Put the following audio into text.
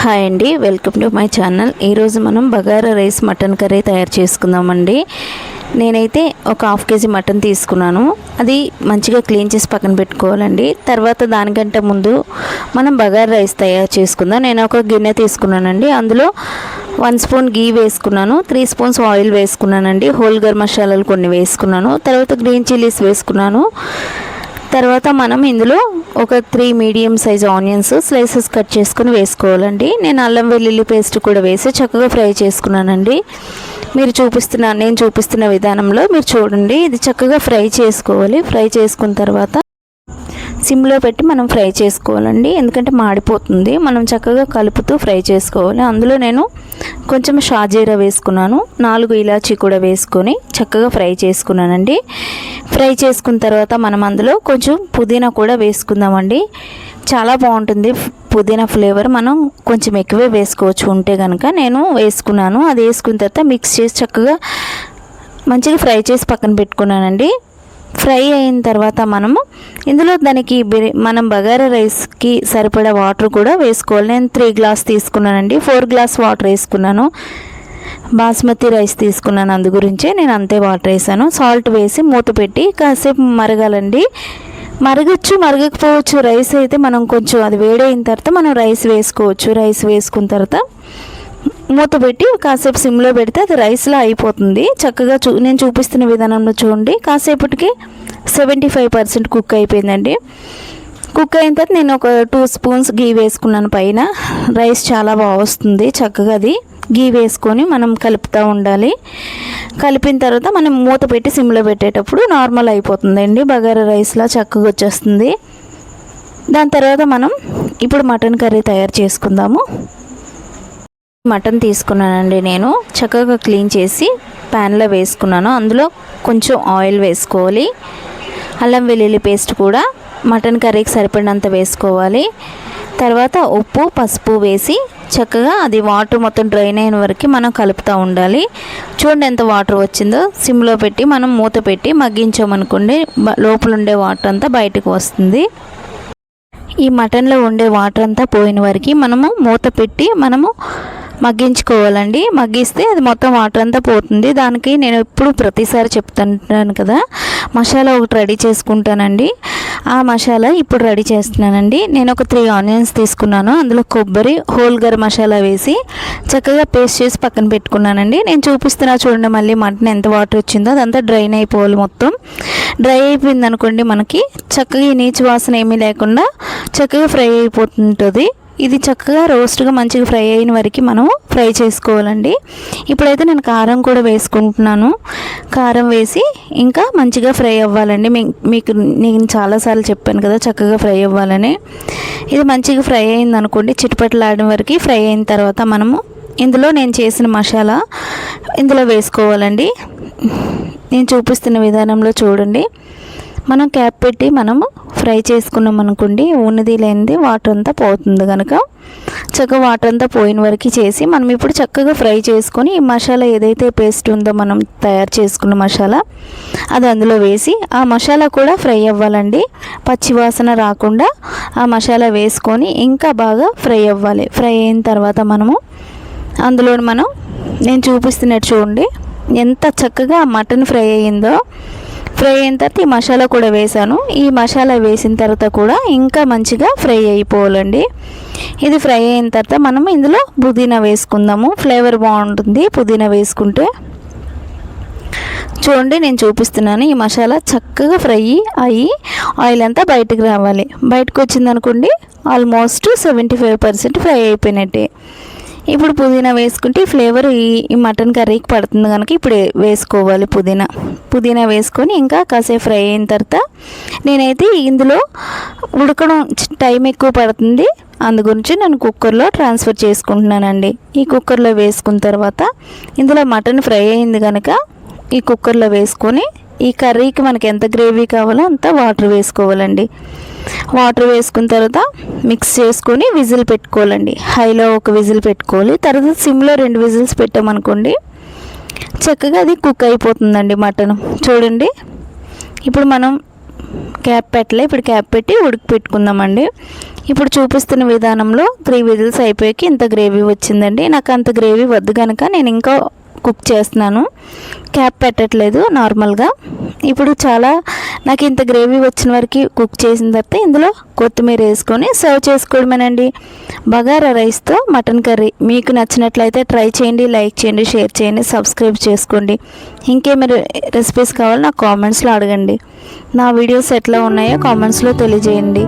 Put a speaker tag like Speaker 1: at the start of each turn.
Speaker 1: Hi అండి, welcome to my channel. ఈరోజు మనం బగారా రైస్ మటన్ కర్రీ తయారు చేసుకుందామండి. నేనైతే ఒక హాఫ్ కేజీ మటన్ తీసుకున్నాను. అది మంచిగా క్లీన్ చేసి పక్కన పెట్టుకోవాలండి. తర్వాత దానికంటే ముందు మనం బగారా రైస్ తయారు చేసుకుందాం. నేను ఒక గిన్నె తీసుకున్నానండి. అందులో 1 స్పూన్ గీ వేసుకున్నాను, 3 స్పూన్స్ ఆయిల్ వేసుకున్నానండి. హోల్ గరం మసాలాలు కొన్ని వేసుకున్నాను. తర్వాత గ్రీన్ చిల్లీస్ వేసుకున్నాను. తర్వాత మనం ఇందులో ఒక 3 medium size onions slices cut చేసుకుని వేసుకోవాలండి. నేను అల్లం వెల్లుల్లి పేస్ట్ కూడా వేసి చక్కగా ఫ్రై చేసుకున్నానండి. నేను చూపిస్తున్న విధానంలో మీరు చూడండి. ఇది చక్కగా ఫ్రై చేసుకోవాలి. ఫ్రై చేసుకున్న తర్వాత సిమ్లో పెట్టి మనం ఫ్రై చేసుకోవాలండి, ఎందుకంటే మాడిపోతుంది. మనం చక్కగా కలుపుతూ ఫ్రై చేసుకోవాలి. అందులో నేను కొంచెం షాజీరా వేసుకున్నాను, 4 ఇలాచీ కూడా వేసుకొని చక్కగా ఫ్రై చేసుకున్నానండి. ఫ్రై చేసుకున్న తర్వాత మనం అందులో కొంచెం పుదీనా కూడా వేసుకుందామండి. చాలా బాగుంటుంది పుదీనా ఫ్లేవర్. మనం కొంచెం ఎక్కువే వేసుకోవచ్చు ఉంటే కనుక. నేను వేసుకున్నాను. అది వేసుకున్న తర్వాత మిక్స్ చేసి చక్కగా మంచిగా ఫ్రై చేసి పక్కన పెట్టుకున్నానండి. ఫ్రై అయిన తర్వాత మనము ఇందులో మనం బగారా రైస్కి సరిపడా వాటర్ కూడా వేసుకోవాలి. నేను 3 గ్లాస్ తీసుకున్నానండి. 4 గ్లాస్ వాటర్ వేసుకున్నాను. బాస్మతి రైస్ తీసుకున్నాను, అందు గురించే నేను అంతే వాటర్ వేసాను. సాల్ట్ వేసి మూత పెట్టి కాసేపు మరగాలండి. మరగచ్చు, మరగకపోవచ్చు. రైస్ అయితే మనం కొంచెం అది వేడైన తర్వాత మనం రైస్ వేసుకోవచ్చు. రైస్ వేసుకున్న తర్వాత మూత పెట్టి కాసేపు సిమ్లో పెడితే అది రైస్లో అయిపోతుంది. చక్కగా నేను చూపిస్తున్న విధానంలో చూడండి. కాసేపటికి 75% కుక్ అయిపోయిందండి. కుక్ అయిన తర్వాత నేను ఒక 2 స్పూన్స్ గీ వేసుకున్నాను పైన. రైస్ చాలా బాగా వస్తుంది. చక్కగా అది గీ వేసుకొని మనం కలుపుతూ ఉండాలి. కలిపిన తర్వాత మనం మూత పెట్టి సిమ్లో పెట్టేటప్పుడు నార్మల్ అయిపోతుందండి. బగారా రైస్లా చక్కగా వచ్చేస్తుంది. దాని తర్వాత మనం ఇప్పుడు మటన్ కర్రీ తయారు చేసుకుందాము. మటన్ తీసుకున్నానండి. నేను చక్కగా క్లీన్ చేసి ప్యాన్లో వేసుకున్నాను. అందులో కొంచెం ఆయిల్ వేసుకోవాలి. అల్లం వెల్లుల్లి పేస్ట్ కూడా మటన్ కర్రీకి సరిపడినంత వేసుకోవాలి. తర్వాత ఉప్పు, పసుపు వేసి చక్కగా అది వాటర్ మొత్తం డ్రైన్ అయిన వరకు మనం కలుపుతూ ఉండాలి. చూడండి ఎంత వాటర్ వచ్చిందో. సిమ్లో పెట్టి మనం మూత పెట్టి మగ్గించామనుకోండి, లోపల ఉండే వాటర్ అంతా బయటకు వస్తుంది. ఈ మటన్లో ఉండే వాటర్ అంతా పోయిన వరకు మనము మూత పెట్టి మగ్గించుకోవాలండి. మగ్గిస్తే అది మొత్తం వాటర్ అంతా పోతుంది. దానికి నేను ఎప్పుడు ప్రతిసారి చెప్తుంటాను కదా, మసాలా ఒకటి రెడీ చేసుకుంటానండి. ఆ మసాలా ఇప్పుడు రెడీ చేస్తున్నానండి. నేను ఒక 3 ఆనియన్స్ తీసుకున్నాను. అందులో కొబ్బరి, హోల్ గరం మసాలా వేసి చక్కగా పేస్ట్ చేసి పక్కన పెట్టుకున్నానండి. నేను చూపిస్తున్నా చూడండి. మళ్ళీ మటన్ ఎంత వాటర్ వచ్చిందో అదంతా డ్రైన్ అయిపోవాలి. మొత్తం డ్రై అయిపోయింది అనుకోండి, మనకి చక్కగా ఈ నీచు వాసన ఏమీ లేకుండా చక్కగా ఫ్రై అయిపోతుంటుంది. ఇది చక్కగా రోస్ట్గా మంచిగా ఫ్రై అయిన వరకు మనం ఫ్రై చేసుకోవాలండి. ఇప్పుడైతే నేను కారం కూడా వేసుకుంటున్నాను. కారం వేసి ఇంకా మంచిగా ఫ్రై అవ్వాలండి. మీకు నేను చాలాసార్లు చెప్పాను కదా చక్కగా ఫ్రై అవ్వాలని. ఇది మంచిగా ఫ్రై అయింది అనుకోండి, చిటపటలాడడం వరకు ఫ్రై అయిన తర్వాత మనము ఇందులో నేను చేసిన మసాలా ఇందులో వేసుకోవాలండి. నేను చూపిస్తున్న విధానంలో చూడండి. మనం క్యాప్ పెట్టి మనము ఫ్రై చేసుకున్నాం అనుకోండి, ఉన్నది లేనిది వాటర్ అంతా పోతుంది. కనుక చక్కగా వాటర్ అంతా పోయిన వరకు చేసి మనం ఇప్పుడు చక్కగా ఫ్రై చేసుకొని ఈ మసాలా ఏదైతే పేస్ట్ ఉందో మనం తయారు చేసుకున్న మసాలా అది అందులో వేసి ఆ మసాలా కూడా ఫ్రై అవ్వాలండి. పచ్చి వాసన రాకుండా ఆ మసాలా వేసుకొని ఇంకా బాగా ఫ్రై అవ్వాలి. ఫ్రై అయిన తర్వాత అందులో నేను చూపిస్తున్నట్టు చూడండి ఎంత చక్కగా మటన్ ఫ్రై అయ్యిందో. ఫ్రై అయిన తర్వాత ఈ మసాలా కూడా వేసాను. ఈ మసాలా వేసిన తర్వాత కూడా ఇంకా మంచిగా ఫ్రై అయిపోవాలండి. ఇది ఫ్రై అయిన తర్వాత మనం ఇందులో పుదీనా వేసుకుందాము. ఫ్లేవర్ బాగుంటుంది పుదీనా వేసుకుంటే. చూడండి నేను చూపిస్తున్నాను. ఈ మసాలా చక్కగా ఫ్రై అయ్యి ఆయిల్ అంతా బయటకు రావాలి. బయటకు వచ్చిందనుకోండి ఆల్మోస్ట్ 75% ఫ్రై అయిపోయినట్టే. ఇప్పుడు పుదీనా వేసుకుంటే ఫ్లేవర్ ఈ మటన్ కర్రీకి పడుతుంది కనుక ఇప్పుడు వేసుకోవాలి. పుదీనా వేసుకొని ఇంకా కాసేపు ఫ్రై అయిన తర్వాత నేనైతే ఇందులో ఉడకడం టైం ఎక్కువ పడుతుంది, అందు గురించి నేను కుక్కర్లో ట్రాన్స్ఫర్ చేసుకుంటున్నానండి. ఈ కుక్కర్లో వేసుకున్న తర్వాత ఇందులో మటన్ ఫ్రై అయింది కనుక ఈ కుక్కర్లో వేసుకొని ఈ కర్రీకి మనకి ఎంత గ్రేవీ కావాలో అంత వాటర్ వేసుకోవాలండి. వాటర్ వేసుకున్న తర్వాత మిక్స్ చేసుకొని విజిల్ పెట్టుకోవాలండి. హైలో ఒక విజిల్ పెట్టుకోవాలి. తర్వాత సిమ్లో 2 విజిల్స్ పెట్టామనుకోండి చక్కగా అది కుక్ అయిపోతుందండి మటన్. చూడండి ఇప్పుడు మనం క్యాప్ పెట్టలే. ఇప్పుడు క్యాప్ పెట్టి ఉడికి పెట్టుకుందామండి. ఇప్పుడు చూపిస్తున్న విధానంలో 3 విజిల్స్ అయిపోయాక ఇంత గ్రేవీ వచ్చిందండి. నాకు అంత గ్రేవీ వద్దు కనుక నేను ఇంకా కుక్ చేస్తున్నాను, క్యాప్ పెట్టట్లేదు నార్మల్గా. ఇప్పుడు నాకు ఇంత గ్రేవీ వచ్చిన వరకు కుక్ చేసిన తర్వాత ఇందులో కొత్తిమీర వేసుకొని సర్వ్ చేసుకోవడమేనండి. బగారా రైస్తో మటన్ కర్రీ మీకు నచ్చినట్లయితే ట్రై చేయండి, లైక్ చేయండి, షేర్ చేయండి, సబ్స్క్రైబ్ చేసుకోండి. ఇంకేమైనా రెసిపీస్ కావాలో నాకు కామెంట్స్లో అడగండి. నా వీడియోస్ ఎట్లా ఉన్నాయో కామెంట్స్లో తెలియజేయండి.